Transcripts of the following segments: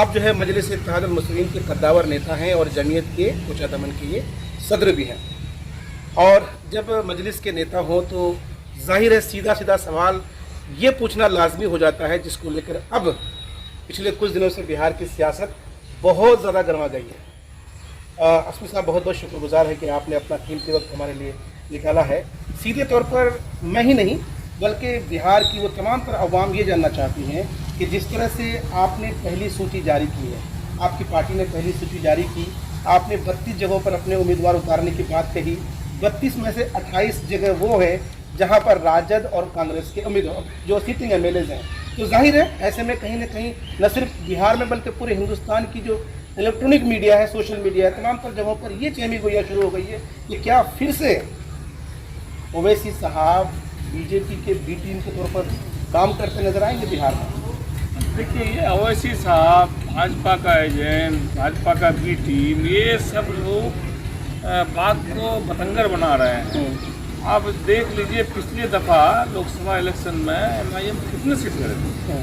आप जो है मजलिस इत्तेहाद मुस्लिमीन के कद्दावर नेता हैं और जमीयत के कुछ दमन के ये सदर भी हैं। और जब मजलिस के नेता हों तो जाहिर है सीधा सीधा सवाल ये पूछना लाजमी हो जाता है, जिसको लेकर अब पिछले कुछ दिनों से बिहार की सियासत बहुत ज़्यादा गर्मा गई है। असमी साहब बहुत बहुत शुक्रगुजार है कि आपने अपना कीमती वक्त हमारे लिए निकाला है। सीधे तौर पर मैं ही नहीं बल्कि बिहार की वो तमाम तर अवाम ये जानना चाहती हैं कि जिस तरह से आपने पहली सूची जारी की है, आपकी पार्टी ने पहली सूची जारी की, आपने 32 जगहों पर अपने उम्मीदवार उतारने की बात कही। 32 में से 28 जगह वो है जहां पर राजद और कांग्रेस के उम्मीदवार जो सिटिंग एमएलएज हैं। तो जाहिर है ऐसे में कहीं ना कहीं न सिर्फ बिहार में बल्कि पूरे हिंदुस्तान की जो इलेक्ट्रॉनिक मीडिया है, सोशल मीडिया है, तमाम तर जगहों पर ये चहमी गोइयाँ शुरू हो गई है कि क्या फिर से ओवैसी साहब बीजेपी के बी टीम के तौर पर काम करते नजर आएंगे बिहार में। देखिए, ये ओवैसी साहब, भाजपा का एजेंट, भाजपा का बी टीम, ये सब लोग बात को बतंगर बना रहे हैं। आप देख लीजिए पिछली दफ़ा लोकसभा इलेक्शन में एमआईएम कितने सीट लड़े थे,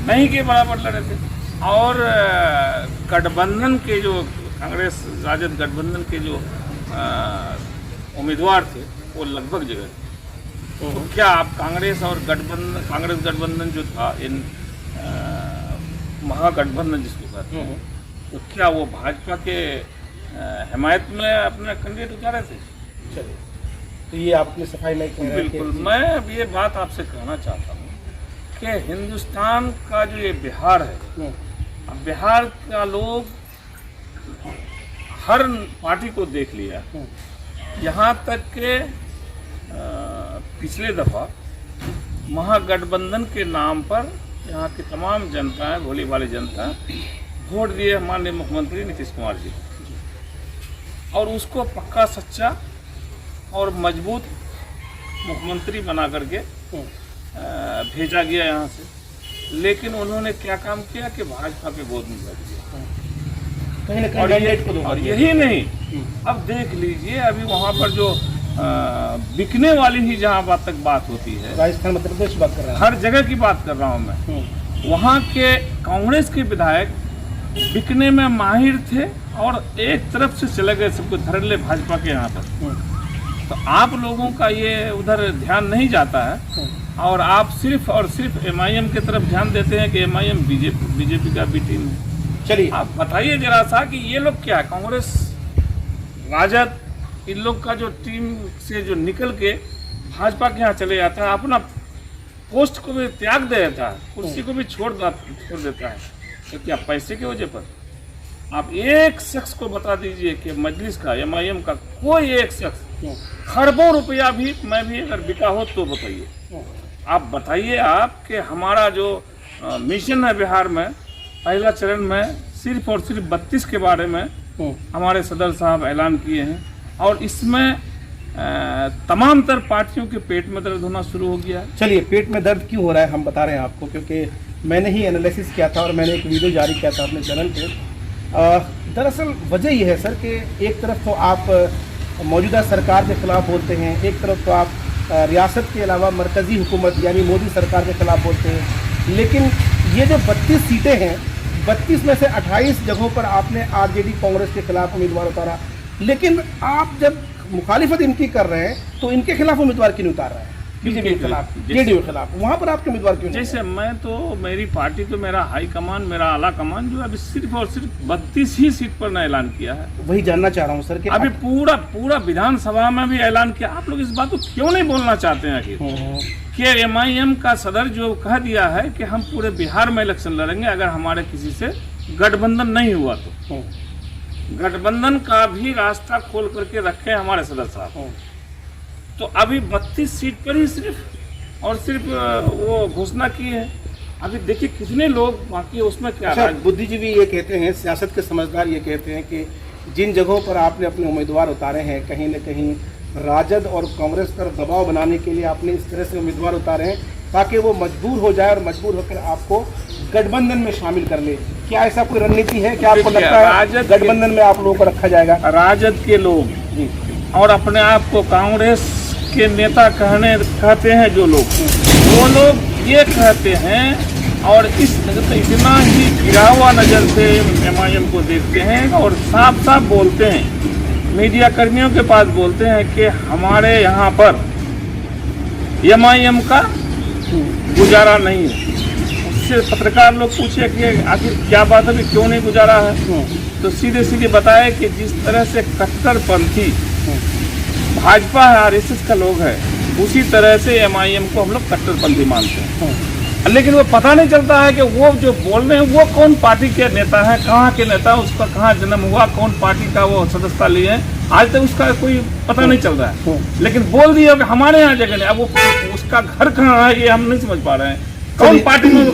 नहीं के बराबर लड़े थे। और गठबंधन के जो कांग्रेस राजद गठबंधन के जो उम्मीदवार थे वो लगभग जगह थे। तो क्या आप कांग्रेस गठबंधन जो था, इन महागठबंधन जिसको कहते हैं, तो क्या वो भाजपा के हिमायत में अपना कैंडिडेट उतारे थे? चलिए, तो ये आप अपनी सफाई में कह रहे हैं। बिल्कुल, मैं अब ये बात आपसे कहना चाहता हूँ कि हिंदुस्तान का जो ये बिहार है, अब बिहार का लोग हर पार्टी को देख लिया, यहाँ तक के पिछले दफ़ा महागठबंधन के नाम पर यहाँ की तमाम जनता है, भोली भाली जनता, वोट दिए माननीय मुख्यमंत्री नीतीश कुमार जी, और उसको पक्का सच्चा और मजबूत मुख्यमंत्री बना करके भेजा गया यहाँ से। लेकिन उन्होंने क्या काम किया कि भाजपा के गोद में बैठ गया। और यही नहीं, अब देख लीजिए अभी वहाँ पर जो बिकने वाली ही जहाँ बात होती है, राजस्थान मध्य प्रदेश बात कर रहा है, हर जगह की बात कर रहा हूँ मैं, वहाँ के कांग्रेस के विधायक बिकने में माहिर थे और एक तरफ से चले गए सबको धर ले भाजपा के यहाँ पर। तो आप लोगों का ये उधर ध्यान नहीं जाता है और आप सिर्फ और सिर्फ एमआईएम की तरफ ध्यान देते हैं कि एमआईएम बीजेपी का बी टीम है। चलिए, आप बताइए जरा सा कि ये लोग क्या है, कांग्रेस राजद इन लोग का जो टीम से जो निकल के भाजपा के यहाँ चले जाता है, अपना पोस्ट को भी त्याग दे देता है, कुर्सी को भी छोड़ देता है, तो क्या पैसे की वजह पर? आप एक शख्स को बता दीजिए कि मजलिस का, एमआईएम का कोई एक शख्स खरबों रुपया भी, मैं भी अगर बिका हो तो बताइए। आप बताइए आप कि हमारा जो मिशन है बिहार में, पहला चरण में सिर्फ और सिर्फ 32 के बारे में हमारे सदर साहब ऐलान किए हैं, और इसमें तमाम तर पार्टियों के पेट में दर्द होना शुरू हो गया है। चलिए, पेट में दर्द क्यों हो रहा है हम बता रहे हैं आपको, क्योंकि मैंने ही एनालिसिस किया था और मैंने एक वीडियो जारी किया था अपने चैनल पे। दरअसल वजह यह है सर कि एक तरफ तो आप मौजूदा सरकार के खिलाफ बोलते हैं, एक तरफ तो आप रियासत के अलावा मरकज़ी हुकूमत यानी मोदी सरकार के खिलाफ बोलते हैं। लेकिन ये जो 32 सीटें हैं, 32 में से 28 जगहों पर आपने आरजेडी कांग्रेस के खिलाफ उम्मीदवार उतारा, लेकिन आप जब मुखालिफत इनकी कर रहे हैं तो इनके खिलाफ उम्मीदवार क्यों नहीं उतार रहे हैं? बीजेपी के खिलाफ, जेडीयू के खिलाफ, वहाँ पर आपके उम्मीदवार क्यों नहीं? जैसे मैं तो, मेरी पार्टी तो, मेरा हाई कमान, मेरा आला कमान जो अभी सिर्फ और सिर्फ 32 ही सीट पर न ऐलान किया है। वही जानना चाह रहा हूँ सर कि अभी पूरा विधानसभा में भी ऐलान किया। आप लोग इस बात को क्यों नहीं बोलना चाहते हैं आखिर कि एमआईएम का सदर जो कह दिया है कि हम पूरे बिहार में इलेक्शन लड़ेंगे अगर हमारे किसी से गठबंधन नहीं हुआ तो। गठबंधन का भी रास्ता खोल करके रखे हमारे सदर साहब। तो अभी 32 सीट पर ही सिर्फ और सिर्फ वो घोषणा की है। अभी देखिए कितने लोग बाकी उसमें क्या। अच्छा, बुद्धिजीवी ये कहते हैं, सियासत के समझदार ये कहते हैं कि जिन जगहों पर आपने अपने उम्मीदवार उतारे हैं, कहीं न कहीं राजद और कांग्रेस पर दबाव बनाने के लिए आपने इस तरह से उम्मीदवार उतारे हैं ताकि वो मजबूर हो जाए और मजबूर होकर आपको गठबंधन में शामिल कर ले। क्या ऐसा कोई रणनीति है? क्या आपको लगता है गठबंधन में आप लोगों को रखा जाएगा? राजद के लोग और अपने आप को कांग्रेस के नेता कहते हैं जो लोग, वो लोग ये कहते हैं और इस इतना ही गिरा हुआ नज़र से MIM को देखते हैं और साफ साफ बोलते हैं, मीडिया कर्मियों के पास बोलते हैं कि हमारे यहाँ पर MIM का गुजारा नहीं है। उससे पत्रकार लोग पूछे कि आखिर क्या बात है, क्यों नहीं गुजारा है, तो सीधे सीधे बताया कि जिस तरह से कट्टरपंथी भाजपा है, RSS का लोग है, उसी तरह से MIM को हम लोग कट्टरपंथी मानते हैं। लेकिन वो पता नहीं चलता है कि वो जो बोल रहे हैं वो कौन पार्टी के नेता है, कहाँ के नेता, उसका कहाँ जन्म हुआ, कौन पार्टी का वो सदस्यता लिए हैं, आज तक उसका कोई पता नहीं चल रहा है। लेकिन बोल दिया कि हमारे यहाँ जगह नहीं, अब वो उसका घर कहाँ है ये हम नहीं समझ पा रहे हैं, कौन पार्टी में।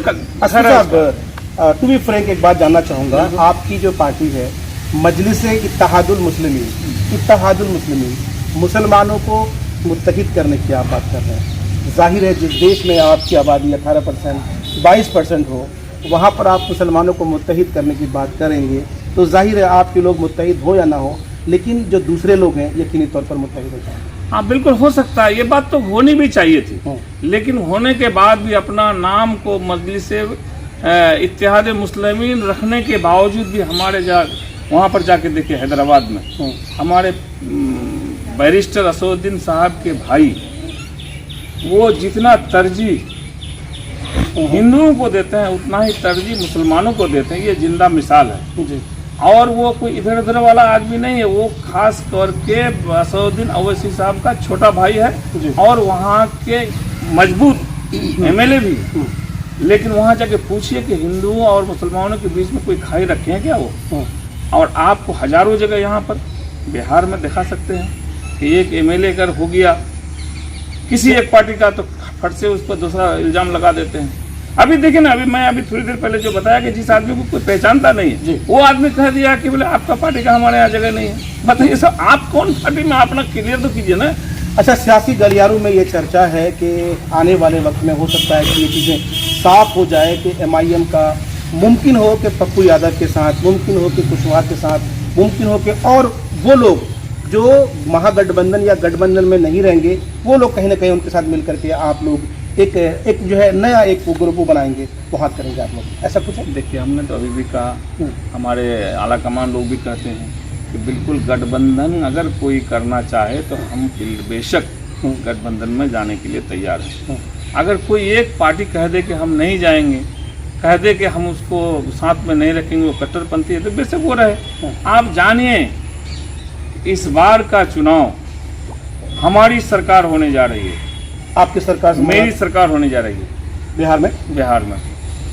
टू बी फ्रैंक एक बात जानना चाहूँगा, आपकी जो पार्टी है मजलिस इत्तेहादुल मुस्लिमीन, मुसलमानों को मुत्तहिद करने की आप बात कर रहे हैं। जाहिर है जिस देश में आपकी आबादी 18% 22% हो, वहाँ पर आप मुसलमानों को मुत्तहिद करने की बात करेंगे तो जाहिर है आपके लोग मुत्तहिद हो या ना हो, लेकिन जो दूसरे लोग हैं यकीनी तौर पर मुत्तहिद हो जाएंगे। हाँ बिल्कुल हो सकता है, ये बात तो होनी भी चाहिए थी, लेकिन होने के बाद भी अपना नाम को मजलिस इत्तेहाद मुस्लिमीन रखने के बावजूद भी हमारे वहाँ पर जाके देखिए हैदराबाद में हमारे बैरिस्टर असदुद्दीन साहब के भाई वो जितना तरजीह हिंदुओं को देते हैं उतना ही तरजीह मुसलमानों को देते हैं, ये जिंदा मिसाल है। और वो कोई इधर उधर वाला आदमी नहीं है, वो खास करके असदुद्दीन अवैसी साहब का छोटा भाई है और वहाँ के मजबूत MLA भी है। लेकिन वहाँ जाके पूछिए कि हिंदुओं और मुसलमानों के बीच में कोई खाई रखे हैं क्या वो। और आपको हजारों जगह यहाँ पर बिहार में दिखा सकते हैं कि एक MLA अगर हो गया किसी एक पार्टी का तो फट से उस पर दूसरा इल्जाम लगा देते हैं। अभी देखिए ना, अभी थोड़ी देर पहले जो बताया कि जिस आदमी को कोई पहचानता नहीं है वो आदमी कह दिया कि बोले आपका पार्टी का हमारे यहाँ जगह नहीं है। बताइए सर, आप कौन पार्टी में, अपना क्लियर तो कीजिए ना। अच्छा, सियासी गलियारों में ये चर्चा है कि आने वाले वक्त में हो सकता है कि ये चीज़ें साफ हो जाए कि MIM का मुमकिन हो कि पप्पू यादव के साथ, मुमकिन हो कि कुशवाहा के साथ, मुमकिन हो कि और वो लोग जो महागठबंधन या गठबंधन में नहीं रहेंगे वो लोग कहीं ना कहीं उनके साथ मिल करके आप लोग एक जो है नया एक ग्रुप बनाएंगे, वो हाथ करेंगे आप लोग, ऐसा कुछ है? देखिए, हमने तो अभी भी कहा, हमारे आला कमान लोग भी कहते हैं कि बिल्कुल गठबंधन अगर कोई करना चाहे तो हम बेशक गठबंधन में जाने के लिए तैयार हैं। अगर कोई एक पार्टी कह दे कि हम नहीं जाएंगे, कह दे कि हम उसको साथ में नहीं रखेंगे, वो कट्टरपंथी है, तो बेशक वो रहे। आप जानिए इस बार का चुनाव हमारी सरकार होने जा रही है। आपकी सरकार? मेरी सरकार होने जा रही है बिहार में।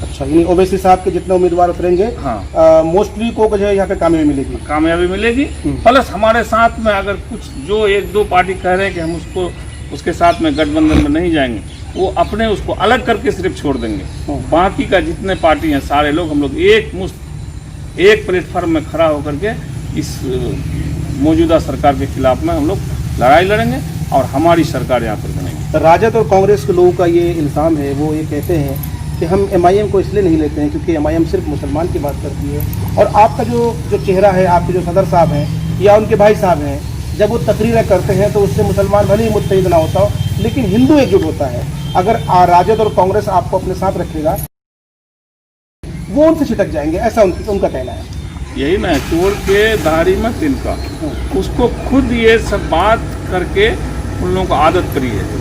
अच्छा, यानी ओवैसी साहब के जितने उम्मीदवार उतरेंगे, हाँ, मोस्टली को जो है यहाँ पे कामयाबी मिलेगी। प्लस हमारे साथ में अगर कुछ जो एक दो पार्टी कह रहे हैं कि हम उसके साथ में गठबंधन में नहीं जाएंगे, वो अपने उसको अलग करके सिर्फ छोड़ देंगे। बाकी का जितने पार्टी हैं सारे लोग, हम लोग एक प्लेटफॉर्म में खड़ा होकर के इस मौजूदा सरकार के खिलाफ में हम लोग लड़ाई लड़ेंगे और हमारी सरकार यहाँ पर बनेगी। तो राजद और कांग्रेस के लोगों का ये इल्ज़ाम है, वो ये कहते हैं कि हम MIM को इसलिए नहीं लेते हैं क्योंकि MIM सिर्फ मुसलमान की बात करती है, और आपका जो चेहरा है, आपके जो सदर साहब हैं या उनके भाई साहब हैं, जब वो तकरीरें करते हैं तो उससे मुसलमान भले ही मुत्तहिद ना होता हो, लेकिन हिंदू एकजुट होता है। अगर राजद और कांग्रेस आपको अपने साथ रखेगा वो उनसे छिटक जाएंगे, ऐसा उनका कहना है। यही ना, चोर के दाढ़ी में तिनका, उसको खुद ये सब बात करके उन लोगों को आदत करी है।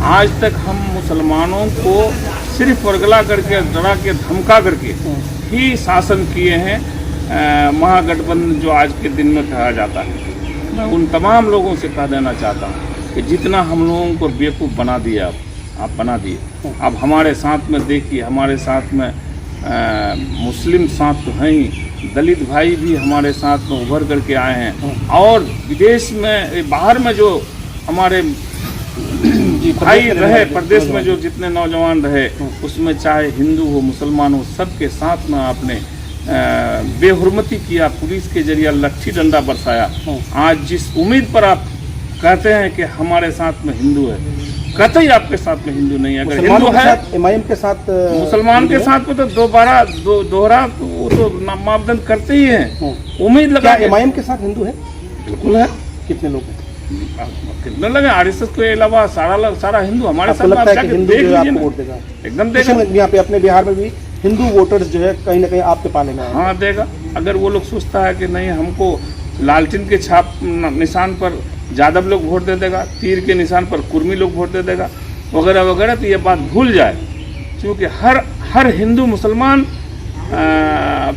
आज तक हम मुसलमानों को सिर्फ वर्गला करके, डरा के, धमका करके ही शासन किए हैं। महागठबंधन जो आज के दिन में कहा जाता है, मैं उन तमाम लोगों से कह देना चाहता हूँ कि जितना हम लोगों को बेवकूफ़ बना दिया आप बना दिए। अब हमारे साथ में देखिए, हमारे साथ में मुस्लिम साथ तो हैं ही, दलित भाई भी हमारे साथ में उभर करके आए हैं, और विदेश में, बाहर में जो हमारे भाई रहे, प्रदेश में जो जितने नौजवान रहे, उसमें चाहे हिंदू हो मुसलमान हो, सबके साथ में आपने बेहुरमती किया, पुलिस के जरिए लाठी डंडा बरसाया। आज जिस उम्मीद पर आप कहते हैं कि हमारे साथ में हिंदू है, कतई आपके साथ में हिंदू नहीं है। अगर हिंदू है MIM के साथ, मुसलमान के साथ में तो दोहरा वो तो मापदंड करते ही हैं। उम्मीद लगा MIM के साथ हिंदू है? बिल्कुल है। कितने लोग हैं? कितना लगे आरएसएस के अलावा सारा हिंदू हमारे आपको साथ लगता आप है जाके कि हिंदू देख जो है लीजिए आपको ना। वोट देगा? एकदम देगा। यहाँ पे अपने बिहार में भी हिंदू वोटर्स जो है कहीं ना कहीं आपके पाले में आए। हाँ देगा। अगर वो लोग सोचता है कि नहीं हमको लालटेन के छाप निशान पर यादव लोग वोट दे देगा, तीर के निशान पर कुर्मी लोग वोट दे देगा वगैरह वगैरह, तो ये बात भूल जाए। क्योंकि हर हिंदू मुसलमान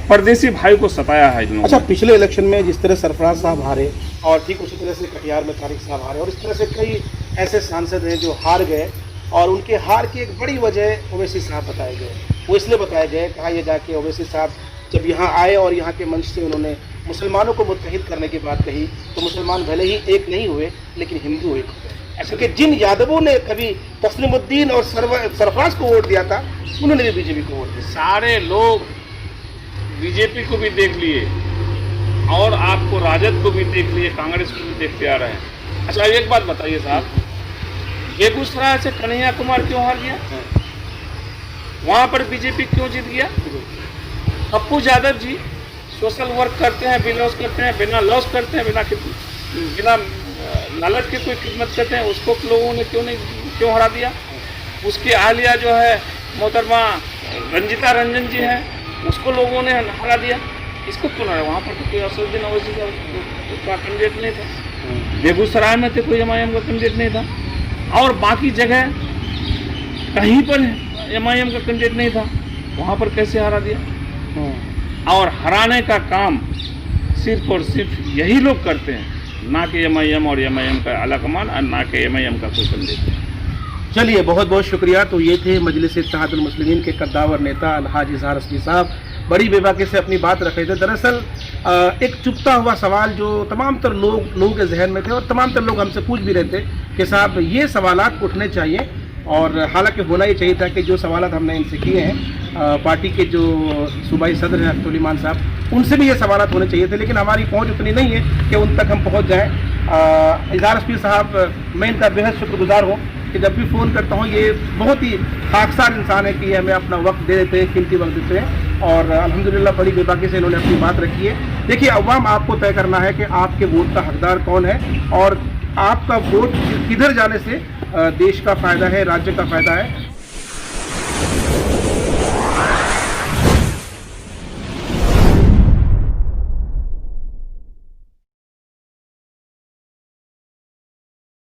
परदेसी भाई को सताया है इन्होंने। अच्छा, पिछले इलेक्शन में जिस तरह सरफराज साहब हारे और ठीक उसी तरह से कटिहार में तारिक साहब हारे, और इस तरह से कई ऐसे सांसद हैं जो हार गए, और उनके हार की एक बड़ी वजह ओवैसी साहब बताए गए। वो इसलिए बताए गए, कहा यह जाके ओवैसी साहब जब यहाँ आए और यहाँ के मंच से उन्होंने मुसलमानों को मुत्तहिद करने की बात कही, तो मुसलमान भले ही एक नहीं हुए लेकिन हिंदू एक हो गए। ऐसे कि जिन यादवों ने कभी तस्लीमुद्दीन और सरफराज को वोट दिया था, उन्होंने भी बीजेपी को वोट दिया। सारे लोग बीजेपी को भी देख लिए और आपको राजद को भी देख लिए, कांग्रेस को भी देखते आ रहे हैं। अच्छा एक बात बताइए साहब, बेगूसराय से कन्हैया कुमार क्यों हार गया? वहाँ पर बीजेपी क्यों जीत गया? पप्पू यादव जी सोशल वर्क करते हैं, बिना लॉस करते हैं, बिना लालच के कोई खिदमत करते हैं, उसको लोगों ने क्यों हरा दिया? उसकी आलिया जो है मोहतरमा रंजिता रंजन जी हैं, उसको लोगों ने हरा दिया, इसको क्यों हरा? वहाँ पर तो कोई असदुद्दीन ओवैसी का कैंडिडेट नहीं था, बेगूसराय में तो कोई एमआईएम का कैंडिडेट नहीं था, और बाकी जगह कहीं पर एमआईएम का कैंडिडेट नहीं था, वहाँ पर कैसे हरा दिया? और हराने का काम सिर्फ और सिर्फ यही लोग करते हैं, ना कि एमआईएम और एमआईएम का आला कमान, और ना कि एमआईएम का कोई कैंडिडेट। चलिए, बहुत बहुत शुक्रिया। तो ये थे मजलिस इत्तेहादुल मुस्लिमीन के कद्दावर नेता अलहाज इजहार रस्मी साहब, बड़ी बेबाकी से अपनी बात रख रहे थे। दरअसल एक चुपता हुआ सवाल जो तमाम तर लोगों के जहन में थे, और तमाम तर लोग हमसे पूछ भी रहे थे कि साहब ये सवालात उठने चाहिए, और हालांकि होना ही चाहिए था कि जो सवालात हमने इनसे किए हैं, पार्टी के जो सूबाई सदर हैं अख्तरुल ईमान साहब, उनसे भी ये सवालात होने चाहिए थे, लेकिन हमारी पहुंच उतनी नहीं है कि उन तक हम पहुंच जाएं। इजहार रस्मी साहब, मैं इनका बेहद शुक्रगुजार हूँ कि जब भी फ़ोन करता हूँ ये बहुत ही खाकसार इंसान है कि हमें अपना वक्त दे देते हैं, कीमती वक्त देते हैं, और अल्हम्दुलिल्लाह बड़ी बेबाकी से इन्होंने अपनी बात रखी है। देखिए, अवाम आपको तय करना है कि आपके वोट का हकदार कौन है, और आपका वोट किधर जाने से देश का फ़ायदा है, राज्य का फ़ायदा है।